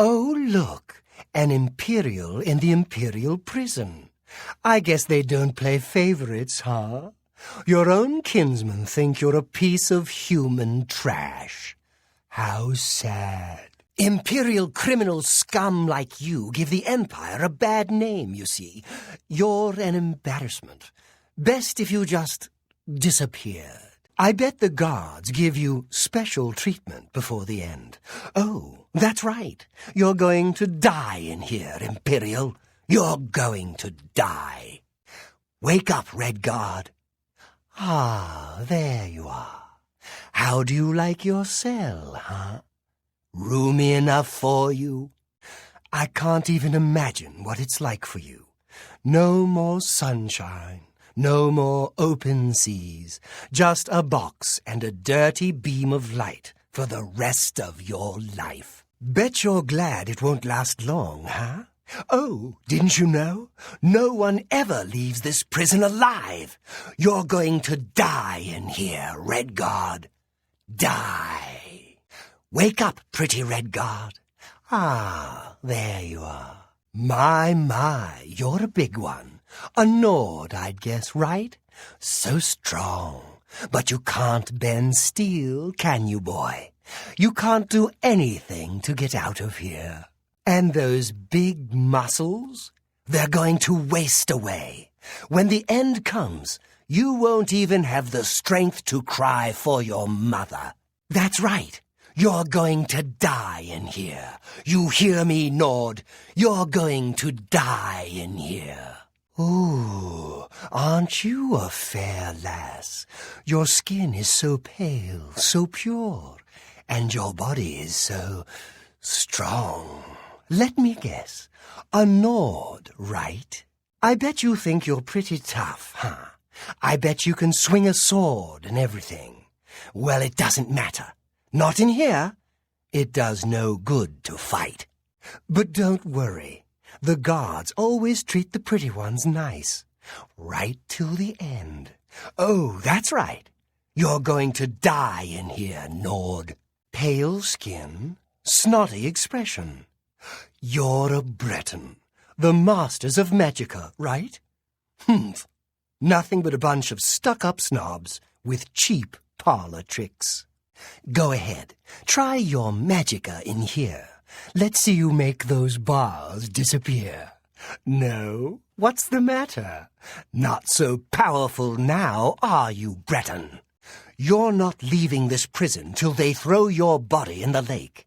Oh, look, an Imperial in the Imperial prison. I guess they don't play favorites, huh? Your own kinsmen think you're a piece of human trash. How sad. Imperial criminal scum like you give the Empire a bad name, you see. You're an embarrassment. Best if you just disappeared. I bet the guards give you special treatment before the end. Oh, that's right. You're going to die in here, Imperial. You're going to die. Wake up, Red Guard. Ah, there you are. How do you like your cell, huh? Roomy enough for you? I can't even imagine what it's like for you. No more sunshine, no more open seas, just a box and a dirty beam of light for the rest of your life. Bet you're glad it won't last long, huh? Oh, didn't you know? No one ever leaves this prison alive. You're going to die in here, Red Guard. Die. Wake up, pretty Red Guard. Ah, there you are. My, you're a big one. A Nord, I'd guess, right? So strong. But you can't bend steel, can you, boy? You can't do anything to get out of here. And those big muscles? They're going to waste away. When the end comes, you won't even have the strength to cry for your mother. That's right. You're going to die in here. You hear me, Nord? You're going to die in here. Ooh, aren't you a fair lass? Your skin is so pale, so pure, and your body is so strong. Let me guess. A Nord, right? I bet you think you're pretty tough, huh? I bet you can swing a sword and everything. Well, it doesn't matter. Not in here. It does no good to fight. But don't worry. The guards always treat the pretty ones nice. Right till the end. Oh, that's right. You're going to die in here, Nord. Pale skin, snotty expression. You're a Breton. The masters of Magicka, right? Humph. Nothing but a bunch of stuck-up snobs with cheap parlor tricks. Go ahead. Try your Magicka in here. Let's see you make those bars disappear. No? What's the matter? Not so powerful now, are you, Breton? You're not leaving this prison till they throw your body in the lake.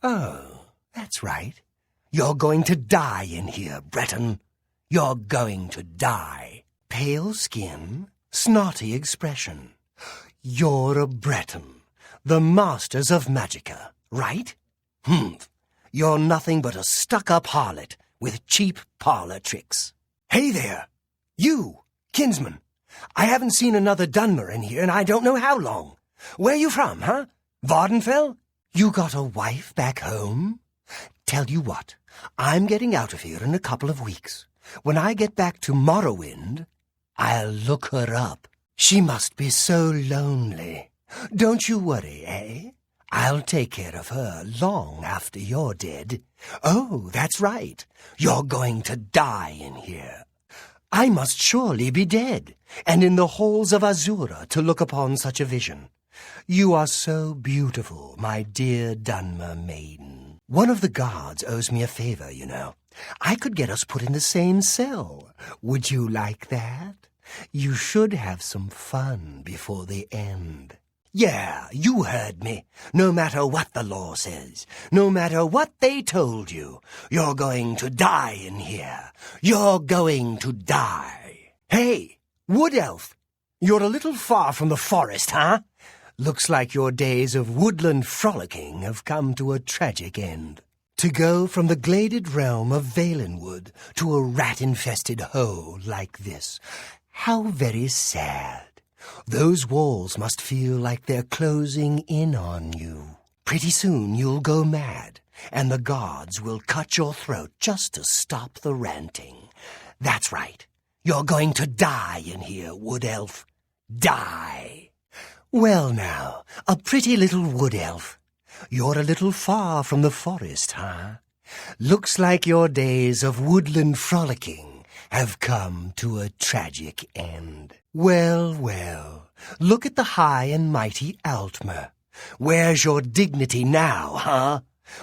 Oh, that's right. You're going to die in here, Breton. You're going to die. Pale skin, snotty expression. You're a Breton. The masters of Magicka, right? Humph. You're nothing but a stuck-up harlot with cheap parlor tricks. Hey there! You, kinsman. I haven't seen another Dunmer in here and I don't know how long. Where you from, huh? Vardenfell? You got a wife back home? Tell you what, I'm getting out of here in a couple of weeks. When I get back to Morrowind, I'll look her up. She must be so lonely. Don't you worry, eh? I'll take care of her long after you're dead. Oh, that's right. You're going to die in here. I must surely be dead, and in the halls of Azura to look upon such a vision. You are so beautiful, my dear Dunmer maiden. One of the guards owes me a favor, you know. I could get us put in the same cell. Would you like that? You should have some fun before the end. Yeah, you heard me. No matter what the law says, no matter what they told you, you're going to die in here. You're going to die. Hey, Wood Elf, you're a little far from the forest, huh? Looks like your days of woodland frolicking have come to a tragic end. To go from the gladed realm of Valenwood to a rat-infested hole like this, how very sad. Those walls must feel like they're closing in on you. Pretty soon you'll go mad, and the guards will cut your throat just to stop the ranting. That's right. You're going to die in here, Wood Elf. Die. Well now, a pretty little Wood Elf. You're a little far from the forest, huh? Looks like your days of woodland frolicking have come to a tragic end. Well, well, look at the high and mighty Altmer. Where's your dignity now, huh?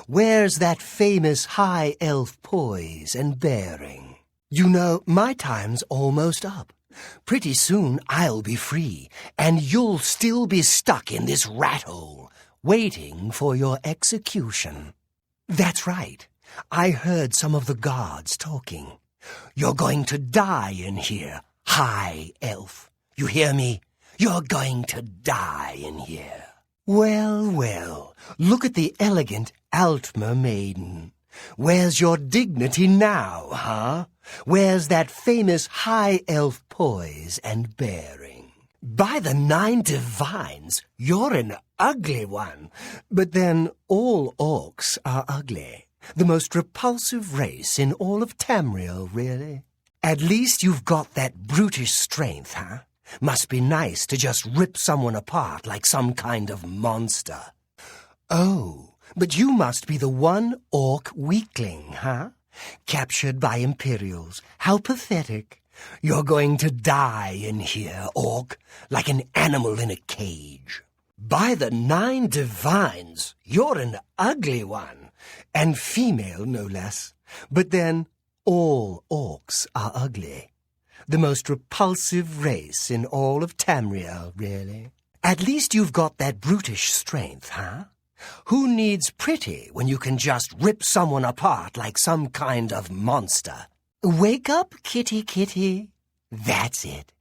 Where's that famous high elf poise and bearing? You know, my time's almost up. Pretty soon I'll be free, and you'll still be stuck in this rat hole, waiting for your execution. That's right. I heard some of the guards talking. You're going to die in here, high elf. You hear me? You're going to die in here. Well, well, look at the elegant Altmer maiden. Where's your dignity now, huh? Where's that famous high elf poise and bearing? By the 9 divines, you're an ugly one. But then all orcs are ugly. The most repulsive race in all of Tamriel, really. At least you've got that brutish strength, huh? Must be nice to just rip someone apart like some kind of monster. Oh, but you must be the one orc weakling, huh? Captured by Imperials. How pathetic. You're going to die in here, orc, like an animal in a cage. By the 9 divines, you're an ugly one. And female, no less. But then, all orcs are ugly. The most repulsive race in all of Tamriel, really. At least you've got that brutish strength, huh? Who needs pretty when you can just rip someone apart like some kind of monster? Wake up, kitty kitty. That's it.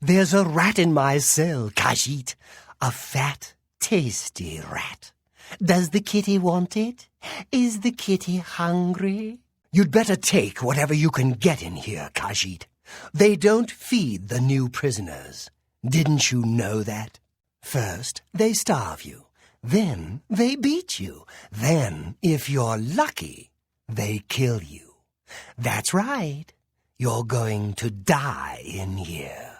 There's a rat in my cell, Khajiit. A fat, tasty rat. Does the kitty want it? Is the kitty hungry? You'd better take whatever you can get in here, Khajiit. They don't feed the new prisoners. Didn't you know that? First, they starve you. Then, they beat you. Then, if you're lucky, they kill you. That's right. You're going to die in here.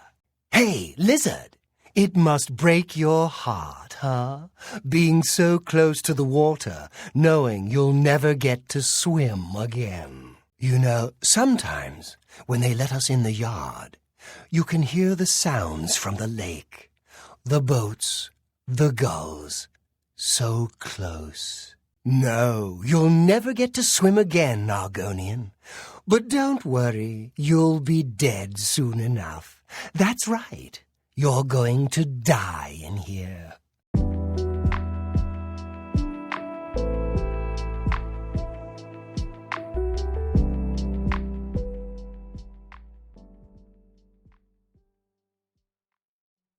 Hey, lizard! It must break your heart, huh? Being so close to the water, knowing you'll never get to swim again. You know, sometimes, when they let us in the yard, you can hear the sounds from the lake. The boats, the gulls, so close. No, you'll never get to swim again, Argonian. But don't worry, you'll be dead soon enough. That's right. You're going to die in here.